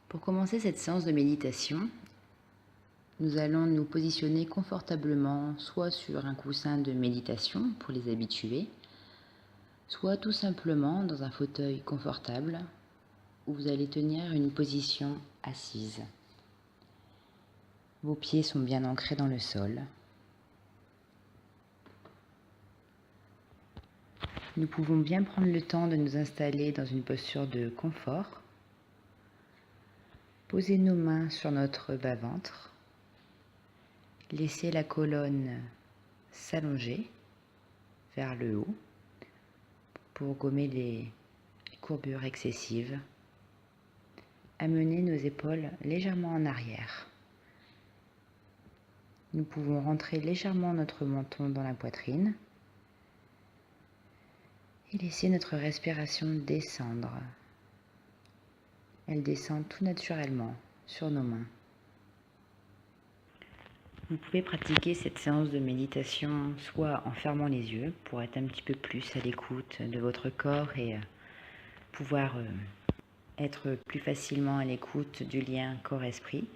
Pour commencer cette séance de méditation, nous allons nous positionner confortablement soit sur un coussin de méditation pour les habitués, soit tout simplement dans un fauteuil confortable où vous allez tenir une position assise. Vos pieds sont bien ancrés dans le sol. Nous pouvons bien prendre le temps de nous installer dans une posture de confort. Posez nos mains sur notre bas-ventre. Laissez la colonne s'allonger vers le haut pour gommer les courbures excessives. Amenez nos épaules légèrement en arrière. Nous pouvons rentrer légèrement notre menton dans la poitrine et laisser notre respiration descendre. Elle descend tout naturellement sur nos mains. Vous pouvez pratiquer cette séance de méditation soit en fermant les yeux pour être un petit peu plus à l'écoute de votre corps et pouvoir être plus facilement à l'écoute du lien corps-esprit,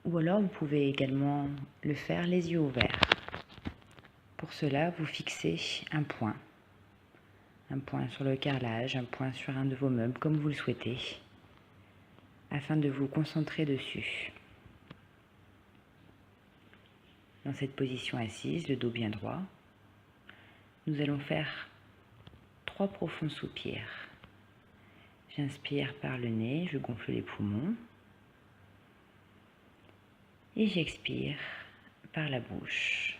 ou alors vous pouvez également le faire les yeux ouverts. Pour cela, vous fixez un point sur le carrelage, un point sur un de vos meubles comme vous le souhaitez, afin de vous concentrer dessus. Dans cette position assise, le dos bien droit, nous allons faire 3 profonds soupirs. J'inspire par le nez, je gonfle les poumons. Et j'expire par la bouche.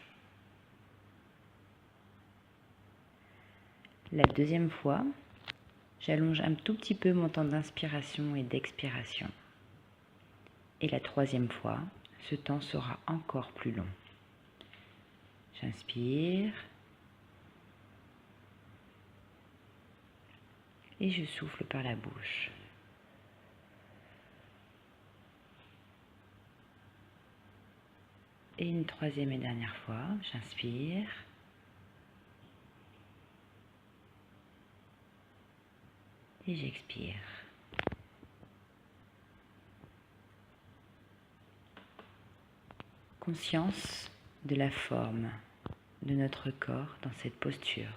La deuxième fois, j'allonge un tout petit peu mon temps d'inspiration et d'expiration. Et la troisième fois, ce temps sera encore plus long. J'inspire et je souffle par la bouche. Et une troisième et dernière fois, j'inspire et j'expire. Conscience de la forme de notre corps dans cette posture.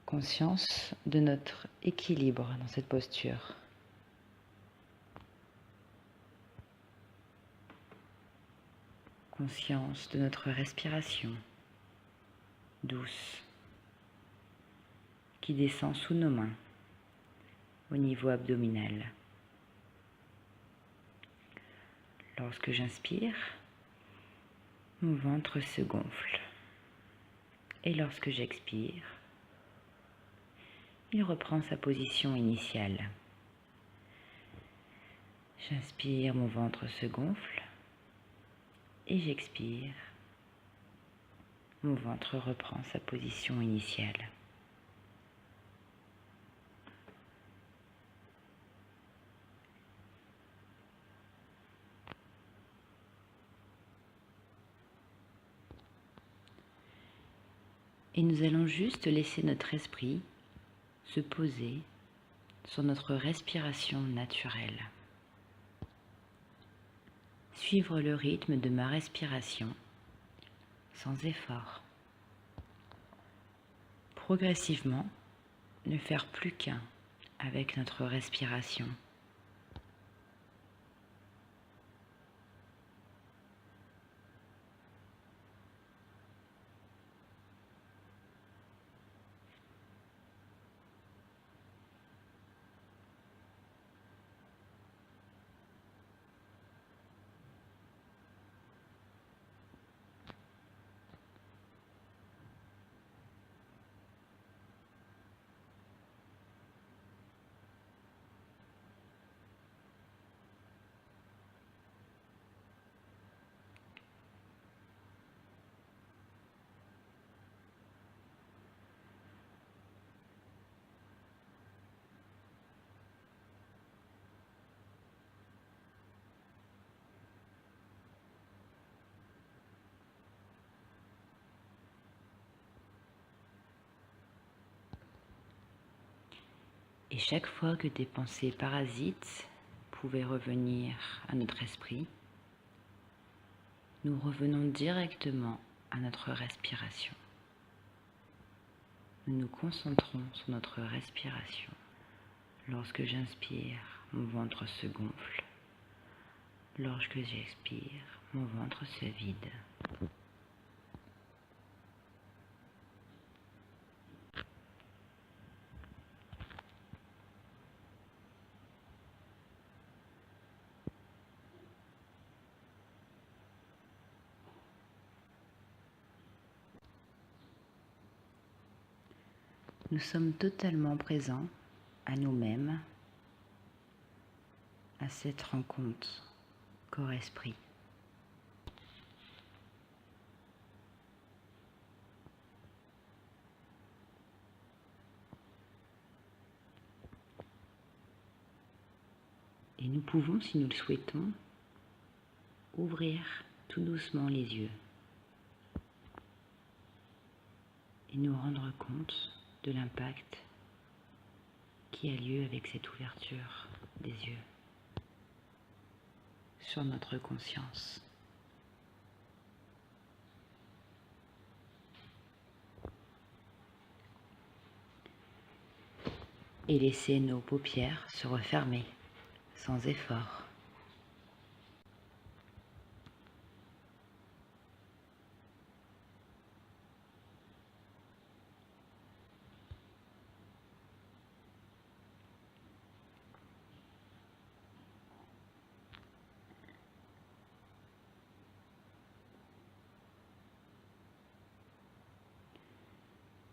Conscience de notre équilibre dans cette posture. Conscience de notre respiration douce qui descend sous nos mains au niveau abdominal. Lorsque j'inspire, mon ventre se gonfle et lorsque j'expire, il reprend sa position initiale. J'inspire, mon ventre se gonfle et j'expire, mon ventre reprend sa position initiale. Et nous allons juste laisser notre esprit se poser sur notre respiration naturelle. Suivre le rythme de ma respiration sans effort. Progressivement, ne faire plus qu'un avec notre respiration. Et chaque fois que des pensées parasites pouvaient revenir à notre esprit, nous revenons directement à notre respiration. Nous nous concentrons sur notre respiration. Lorsque j'inspire, mon ventre se gonfle. Lorsque j'expire, mon ventre se vide. Nous sommes totalement présents à nous-mêmes, à cette rencontre corps-esprit. Et nous pouvons, si nous le souhaitons, ouvrir tout doucement les yeux et nous rendre compte de l'impact qui a lieu avec cette ouverture des yeux sur notre conscience. Et laisser nos paupières se refermer sans effort.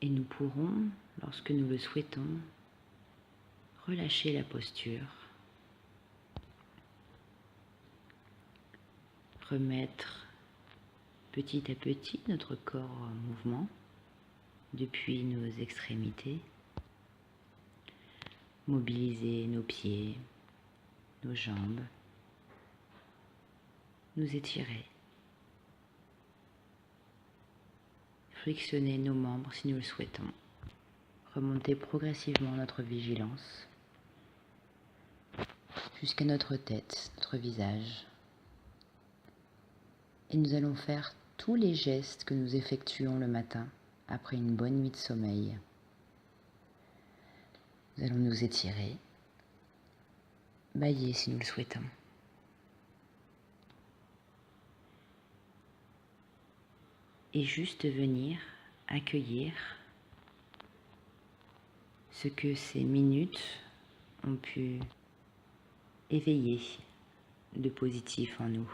Et nous pourrons, lorsque nous le souhaitons, relâcher la posture, remettre petit à petit notre corps en mouvement depuis nos extrémités, mobiliser nos pieds, nos jambes, nous étirer, frictionner nos membres si nous le souhaitons, remonter progressivement notre vigilance jusqu'à notre tête, notre visage. Et nous allons faire tous les gestes que nous effectuons le matin après une bonne nuit de sommeil. Nous allons nous étirer, bâiller si nous le souhaitons. Et juste venir accueillir ce que ces minutes ont pu éveiller de positif en nous.